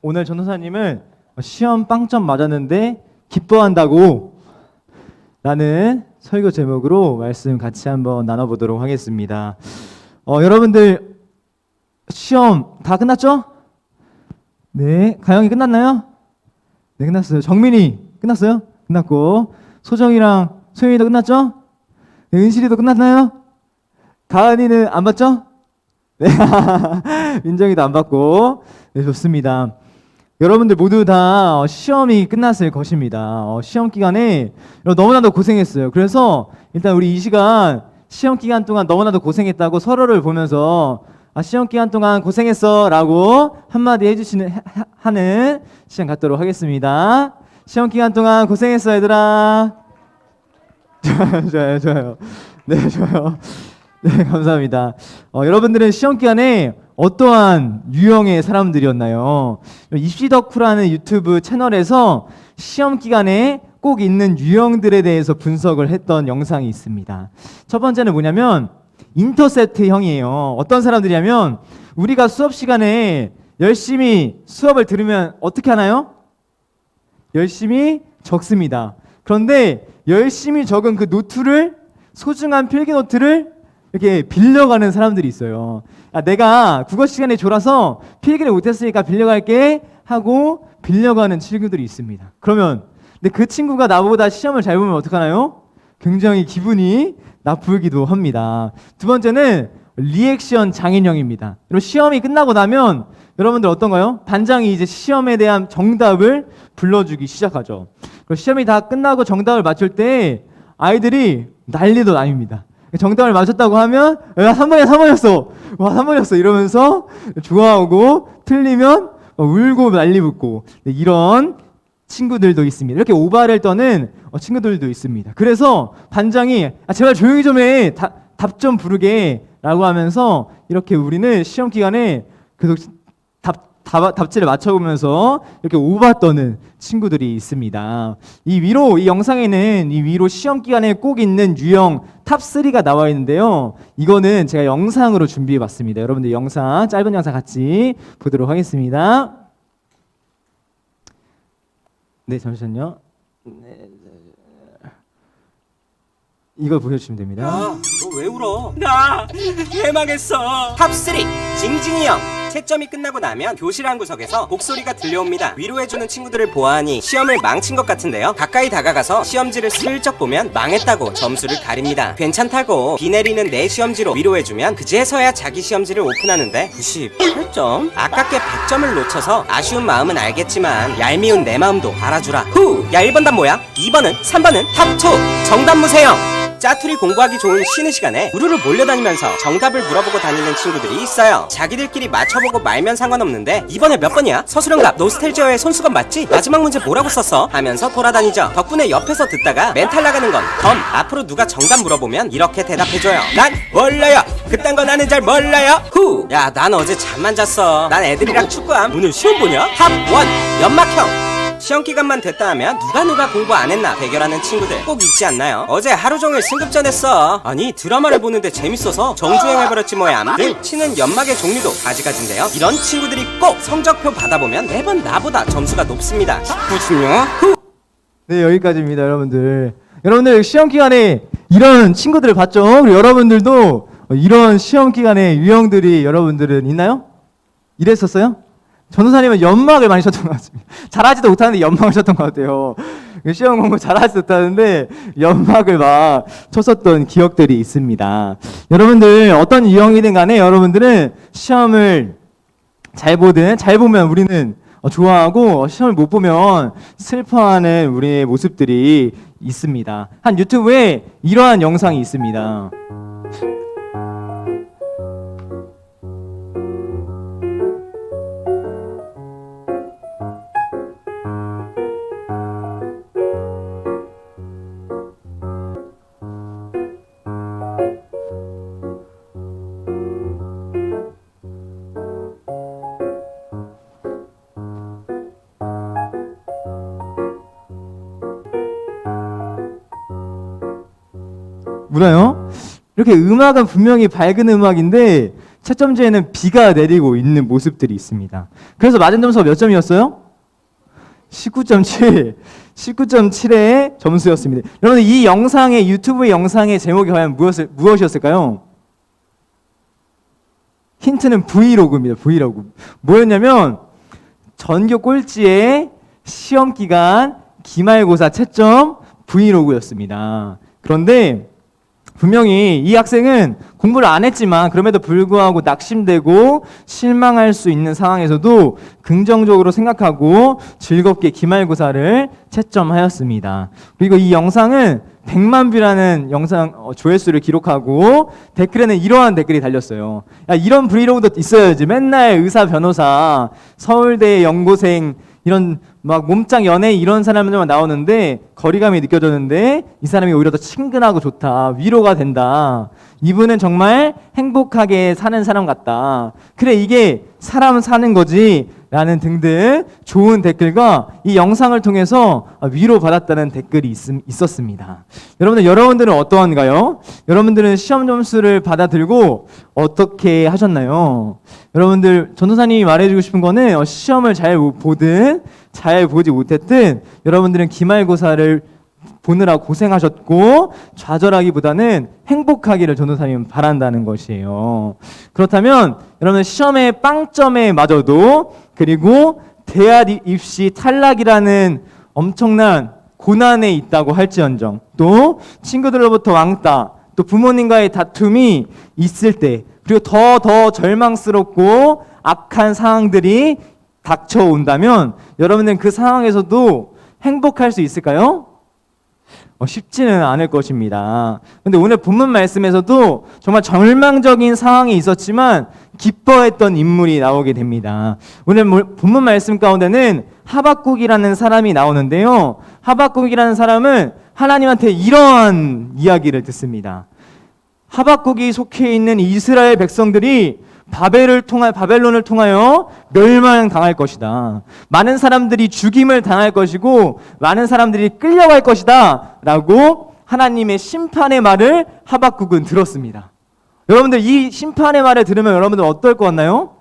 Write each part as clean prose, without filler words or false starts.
오늘 전도사님은 시험 빵점 맞았는데 기뻐한다고 라는 설교 제목으로 말씀 같이 한번 나눠보도록 하겠습니다. 여러분들 시험 다 끝났죠? 네, 가영이 끝났나요? 네, 끝났어요. 정민이 끝났어요? 끝났고, 소정이랑 소영이도 끝났죠? 네, 은실이도 끝났나요? 가은이는 안 봤죠? 네, 민정이도 안 봤고, 네, 좋습니다. 여러분들 모두 다 시험이 끝났을 것입니다. 시험 기간에 너무나도 고생했어요. 그래서 일단 우리 이 시간 시험 기간 동안 너무나도 고생했다고 서로를 보면서 시험 기간 동안 고생했어 라고 한마디 하는 시간 갖도록 하겠습니다. 시험 기간 동안 고생했어 얘들아. 좋아요. 네, 좋아요. 네, 감사합니다. 여러분들은 시험 기간에 어떠한 유형의 사람들이었나요? 입시덕후라는 유튜브 채널에서 시험 기간에 꼭 있는 유형들에 대해서 분석을 했던 영상이 있습니다. 첫 번째는 뭐냐면 인터셉트형이에요. 어떤 사람들이냐면 우리가 수업 시간에 열심히 수업을 들으면 어떻게 하나요? 열심히 적습니다. 그런데 열심히 적은 그 노트를, 소중한 필기노트를 이렇게 빌려가는 사람들이 있어요. 내가 국어 시간에 졸아서 필기를 못했으니까 빌려갈게 하고 빌려가는 친구들이 있습니다. 그러면 근데 그 친구가 나보다 시험을 잘 보면 어떡하나요? 굉장히 기분이 나쁘기도 합니다. 두 번째는 리액션 장인형입니다. 여러분 시험이 끝나고 나면 여러분들 어떤가요? 반장이 이제 시험에 대한 정답을 불러주기 시작하죠. 그리고 시험이 다 끝나고 정답을 맞출 때 아이들이 난리도 나입니다. 정답을 맞췄다고 하면 야 3번이었어 와 3번이었어 이러면서 좋아하고 틀리면 울고 난리 붙고 이런 친구들도 있습니다. 이렇게 오바를 떠는 친구들도 있습니다. 그래서 반장이 제발 조용히 좀 해 답 좀 부르게 라고 하면서 이렇게 우리는 시험 기간에 계속 답지를 맞춰보면서 이렇게 오바 떠는 친구들이 있습니다. 이 영상에는 이 위로 시험 기간에 꼭 있는 유형 탑3가 나와 있는데요. 이거는 제가 영상으로 준비해 봤습니다. 여러분들 짧은 영상 같이 보도록 하겠습니다. 네, 잠시만요. 이걸 보여주시면 됩니다. 야, 너 왜 울어? 나 해망했어. 탑3 징징이 형. 채점이 끝나고 나면 교실 한 구석에서 목소리가 들려옵니다. 위로해주는 친구들을 보아하니 시험을 망친 것 같은데요. 가까이 다가가서 시험지를 슬쩍 보면 망했다고 점수를 가립니다. 괜찮다고 비 내리는 내 시험지로 위로해주면 그제서야 자기 시험지를 오픈하는데 98점? 아깝게 100점을 놓쳐서 아쉬운 마음은 알겠지만 얄미운 내 마음도 알아주라. 후! 야 1번 답 뭐야? 2번은? 3번은? 탑2 정답 무세형. 짜투리 공부하기 좋은 쉬는 시간에 우르르 몰려다니면서 정답을 물어보고 다니는 친구들이 있어요. 자기들끼리 맞춰보고 말면 상관없는데 이번에 몇 번이야? 서술형답 노스텔지어의 손수건 맞지? 마지막 문제 뭐라고 썼어? 하면서 돌아다니죠. 덕분에 옆에서 듣다가 멘탈 나가는 건 덤. 앞으로 누가 정답 물어보면 이렇게 대답해줘요. 난 몰라요. 그딴 거 나는 잘 몰라요. 후. 야, 난 어제 잠만 잤어. 난 애들이랑 축구함. 오늘 시험 보냐? 탑1 연막형. 시험 기간만 됐다 하면 누가 공부 안 했나 대결하는 친구들 꼭 있지 않나요? 어제 하루 종일 승급전 했어. 아니 드라마를 보는데 재밌어서 정주행해버렸지 뭐야. 등 치는 연막의 종류도 가지가지인데요. 이런 친구들이 꼭 성적표 받아보면 매번 나보다 점수가 높습니다. 축구중요? 네, 여기까지입니다. 여러분들 시험 기간에 이런 친구들을 봤죠? 그리고 여러분들도 이런 시험 기간에 유형들이 여러분들은 있나요? 이랬었어요? 전도사님은 연막을 많이 쳤던 것 같습니다. 잘하지도 못하는데 연막을 쳤던 것 같아요. 시험 공부 잘하지도 못하는데 연막을 막 쳤었던 기억들이 있습니다. 여러분들 어떤 유형이든 간에 여러분들은 시험을 잘 보면 우리는 좋아하고 시험을 못 보면 슬퍼하는 우리의 모습들이 있습니다. 한 유튜브에 이러한 영상이 있습니다. 우나요? 이렇게 음악은 분명히 밝은 음악인데 채점지에는 비가 내리고 있는 모습들이 있습니다. 그래서 맞은 점수가 몇 점이었어요? 19.7. 19.7의 점수였습니다. 여러분 이 영상의 유튜브 영상의 제목이 과연 무엇이었을까요? 힌트는 브이로그입니다. 브이로그. 뭐였냐면 전교 꼴찌의 시험 기간 기말고사 채점 브이로그였습니다. 그런데 분명히 이 학생은 공부를 안 했지만 그럼에도 불구하고 낙심되고 실망할 수 있는 상황에서도 긍정적으로 생각하고 즐겁게 기말고사를 채점하였습니다. 그리고 이 영상은 100만 뷰라는 영상 조회수를 기록하고 댓글에는 이러한 댓글이 달렸어요. 야, 이런 브이로그도 있어야지. 맨날 의사, 변호사, 서울대 연고생 이런 막 몸짱 연예 이런 사람들만 나오는데 거리감이 느껴졌는데 이 사람이 오히려 더 친근하고 좋다. 위로가 된다. 이분은 정말 행복하게 사는 사람 같다. 그래 이게 사람 사는 거지 라는 등등 좋은 댓글과 이 영상을 통해서 위로받았다는 댓글이 있었습니다. 여러분들은 어떠한가요? 여러분들은 시험 점수를 받아들고 어떻게 하셨나요? 여러분들 전도사님이 말해주고 싶은 거는 시험을 잘 보든 잘 보지 못했든 여러분들은 기말고사를 보느라 고생하셨고 좌절하기보다는 행복하기를 전도사님은 바란다는 것이에요. 그렇다면 여러분 시험의 빵점에 맞아도 그리고 대학 입시 탈락이라는 엄청난 고난에 있다고 할지언정 또 친구들로부터 왕따 또 부모님과의 다툼이 있을 때 그리고 더 절망스럽고 악한 상황들이 닥쳐온다면 여러분은 그 상황에서도 행복할 수 있을까요? 쉽지는 않을 것입니다. 근데 오늘 본문 말씀에서도 정말 절망적인 상황이 있었지만 기뻐했던 인물이 나오게 됩니다. 오늘 본문 말씀 가운데는 하박국이라는 사람이 나오는데요. 하박국이라는 사람은 하나님한테 이러한 이야기를 듣습니다. 하박국이 속해 있는 이스라엘 백성들이 바벨론을 통하여 멸망당할 것이다. 많은 사람들이 죽임을 당할 것이고 많은 사람들이 끌려갈 것이다 라고 하나님의 심판의 말을 하박국은 들었습니다. 여러분들 이 심판의 말을 들으면 여러분들 어떨 것 같나요?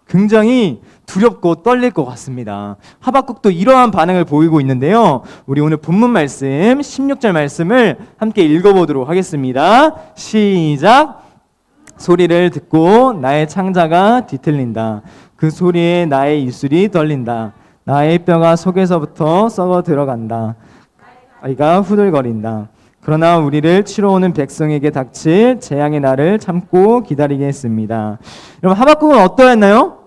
굉장히 두렵고 떨릴 것 같습니다. 하박국도 이러한 반응을 보이고 있는데요. 우리 오늘 본문 말씀 16절 말씀을 함께 읽어보도록 하겠습니다. 시작! 소리를 듣고 나의 창자가 뒤틀린다. 그 소리에 나의 입술이 떨린다. 나의 뼈가 속에서부터 썩어 들어간다. 아이가 후들거린다. 그러나 우리를 치러 오는 백성에게 닥칠 재앙의 날을 참고 기다리겠습니다. 여러분 하박국은 어떠했나요?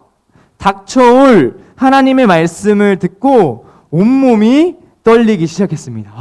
닥쳐올 하나님의 말씀을 듣고 온몸이 떨리기 시작했습니다.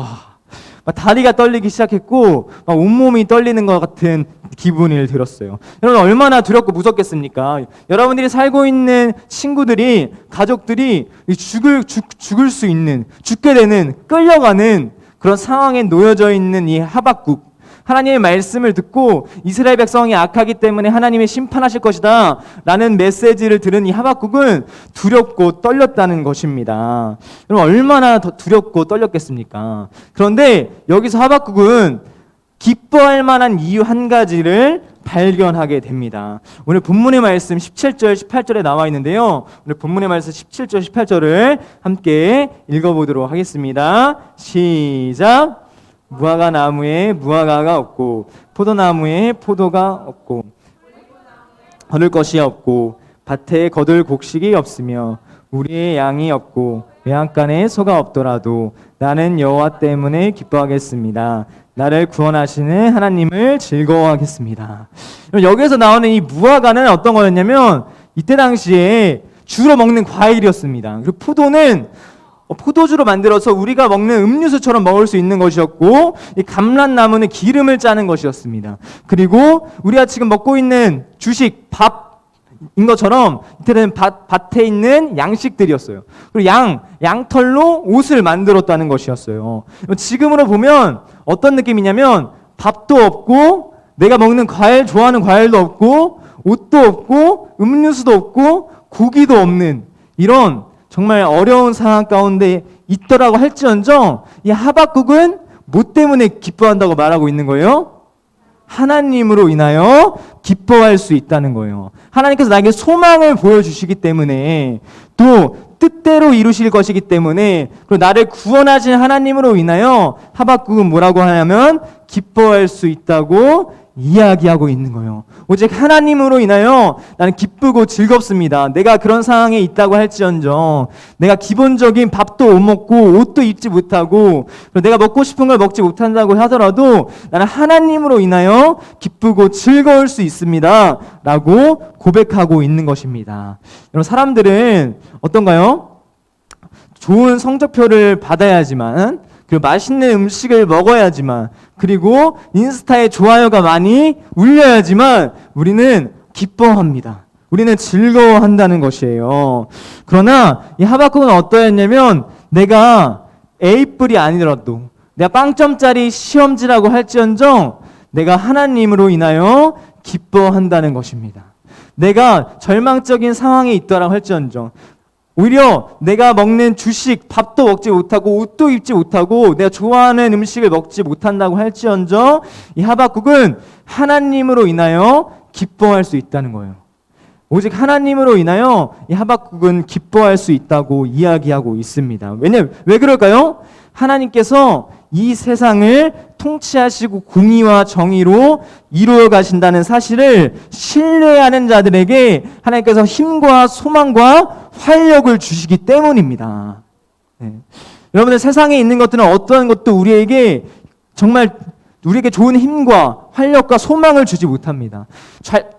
다리가 떨리기 시작했고 온몸이 떨리는 것 같은 기분이 들었어요. 여러분 얼마나 두렵고 무섭겠습니까? 여러분들이 살고 있는 친구들이 가족들이 죽을 수 있는 죽게 되는 끌려가는 그런 상황에 놓여져 있는 이 하박국 하나님의 말씀을 듣고 이스라엘 백성이 악하기 때문에 하나님이 심판하실 것이다 라는 메시지를 들은 이 하박국은 두렵고 떨렸다는 것입니다. 여러분 얼마나 더 두렵고 떨렸겠습니까? 그런데 여기서 하박국은 기뻐할 만한 이유 한 가지를 발견하게 됩니다. 오늘 본문의 말씀 17절, 18절에 나와 있는데요. 오늘 본문의 말씀 17절, 18절을 함께 읽어보도록 하겠습니다. 시작! 무화과 나무에 무화과가 없고 포도나무에 포도가 없고 거둘 것이 없고 밭에 거둘 곡식이 없으며 우리의 양이 없고 외양간에 소가 없더라도 나는 여호와 때문에 기뻐하겠습니다. 나를 구원하시는 하나님을 즐거워하겠습니다. 여기에서 나오는 이 무화과는 어떤 거였냐면 이때 당시에 주로 먹는 과일이었습니다. 그리고 포도는 포도주로 만들어서 우리가 먹는 음료수처럼 먹을 수 있는 것이었고 이 감람나무는 기름을 짜는 것이었습니다. 그리고 우리가 지금 먹고 있는 주식, 밥인 것처럼 이때는 밭에 있는 양식들이었어요. 그리고 양털로 옷을 만들었다는 것이었어요. 지금으로 보면 어떤 느낌이냐면 밥도 없고 내가 먹는 과일, 좋아하는 과일도 없고 옷도 없고 음료수도 없고 고기도 없는 이런 정말 어려운 상황 가운데 있더라고 할지언정 이 하박국은 뭐 때문에 기뻐한다고 말하고 있는 거예요? 하나님으로 인하여 기뻐할 수 있다는 거예요. 하나님께서 나에게 소망을 보여주시기 때문에, 또 뜻대로 이루실 것이기 때문에, 그리고 나를 구원하신 하나님으로 인하여 하박국은 뭐라고 하냐면 기뻐할 수 있다고 이야기하고 있는 거예요. 오직 하나님으로 인하여 나는 기쁘고 즐겁습니다. 내가 그런 상황에 있다고 할지언정, 내가 기본적인 밥도 못 먹고 옷도 입지 못하고 내가 먹고 싶은 걸 먹지 못한다고 하더라도 나는 하나님으로 인하여 기쁘고 즐거울 수 있습니다 라고 고백하고 있는 것입니다. 여러분, 사람들은 어떤가요? 좋은 성적표를 받아야지만, 그리고 맛있는 음식을 먹어야지만, 그리고 인스타에 좋아요가 많이 울려야지만 우리는 기뻐합니다. 우리는 즐거워한다는 것이에요. 그러나 이 하박국은 어떠했냐면, 내가 A뿔이 아니더라도, 내가 빵점짜리 시험지라고 할지언정 내가 하나님으로 인하여 기뻐한다는 것입니다. 내가 절망적인 상황에 있더라고 할지언정, 오히려 내가 먹는 주식, 밥도 먹지 못하고 옷도 입지 못하고 내가 좋아하는 음식을 먹지 못한다고 할지언정 이 하박국은 하나님으로 인하여 기뻐할 수 있다는 거예요. 오직 하나님으로 인하여 이 하박국은 기뻐할 수 있다고 이야기하고 있습니다. 왜 그럴까요? 하나님께서 이 세상을 통치하시고 공의와 정의로 이루어 가신다는 사실을 신뢰하는 자들에게 하나님께서 힘과 소망과 활력을 주시기 때문입니다. 네. 여러분들, 세상에 있는 것들은 어떠한 것도 우리에게 정말 우리에게 좋은 힘과 활력과 소망을 주지 못합니다.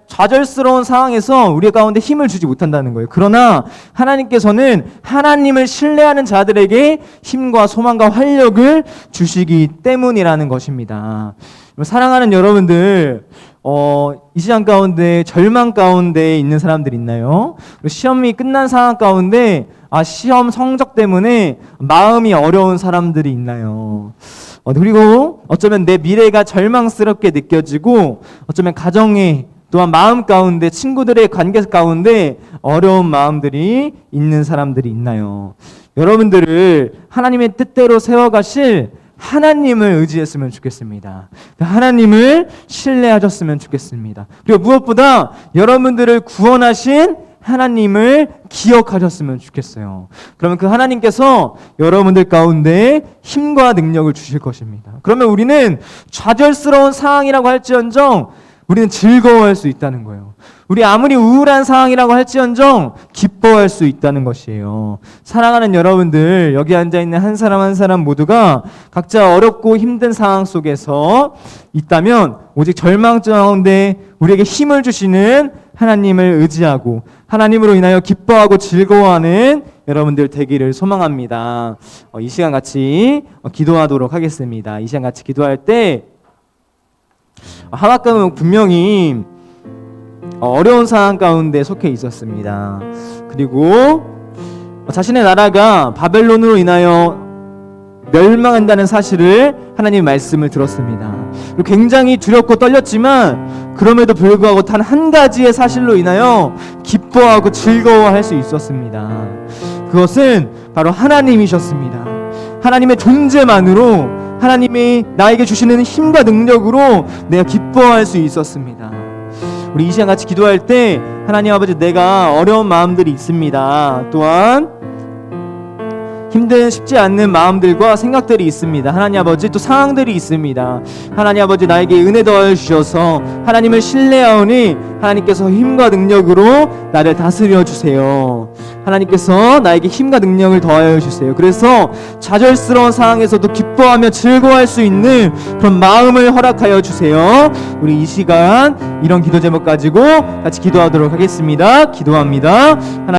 좌절스러운 상황에서 우리 가운데 힘을 주지 못한다는 거예요. 그러나 하나님께서는 하나님을 신뢰하는 자들에게 힘과 소망과 활력을 주시기 때문이라는 것입니다. 사랑하는 여러분들, 이 시간 가운데 절망 가운데 있는 사람들 있나요? 시험이 끝난 상황 가운데 시험 성적 때문에 마음이 어려운 사람들이 있나요? 그리고 어쩌면 내 미래가 절망스럽게 느껴지고, 어쩌면 가정에, 또한 마음 가운데, 친구들의 관계 가운데 어려운 마음들이 있는 사람들이 있나요? 여러분들을 하나님의 뜻대로 세워가실 하나님을 의지했으면 좋겠습니다. 하나님을 신뢰하셨으면 좋겠습니다. 그리고 무엇보다 여러분들을 구원하신 하나님을 기억하셨으면 좋겠어요. 그러면 그 하나님께서 여러분들 가운데 힘과 능력을 주실 것입니다. 그러면 우리는 좌절스러운 상황이라고 할지언정 우리는 즐거워할 수 있다는 거예요. 우리 아무리 우울한 상황이라고 할지언정 기뻐할 수 있다는 것이에요. 사랑하는 여러분들, 여기 앉아있는 한 사람 한 사람 모두가 각자 어렵고 힘든 상황 속에서 있다면 오직 절망 가운데 우리에게 힘을 주시는 하나님을 의지하고 하나님으로 인하여 기뻐하고 즐거워하는 여러분들 되기를 소망합니다. 이 시간 같이 기도하도록 하겠습니다. 이 시간 같이 기도할 때 하박국은 분명히 어려운 상황 가운데 속해 있었습니다. 그리고 자신의 나라가 바벨론으로 인하여 멸망한다는 사실을 하나님의 말씀을 들었습니다. 그리고 굉장히 두렵고 떨렸지만 그럼에도 불구하고 단 한 가지의 사실로 인하여 기뻐하고 즐거워할 수 있었습니다. 그것은 바로 하나님이셨습니다. 하나님의 존재만으로, 하나님이 나에게 주시는 힘과 능력으로 내가 기뻐할 수 있었습니다. 우리 이 시간 같이 기도할 때 하나님 아버지, 내가 어려운 마음들이 있습니다. 또한 힘든 쉽지 않는 마음들과 생각들이 있습니다. 하나님 아버지, 또 상황들이 있습니다. 하나님 아버지, 나에게 은혜 더하여 주셔서 하나님을 신뢰하오니 하나님께서 힘과 능력으로 나를 다스려 주세요. 하나님께서 나에게 힘과 능력을 더하여 주세요. 그래서 좌절스러운 상황에서도 기뻐하며 즐거워할 수 있는 그런 마음을 허락하여 주세요. 우리 이 시간 이런 기도 제목 가지고 같이 기도하도록 하겠습니다. 기도합니다.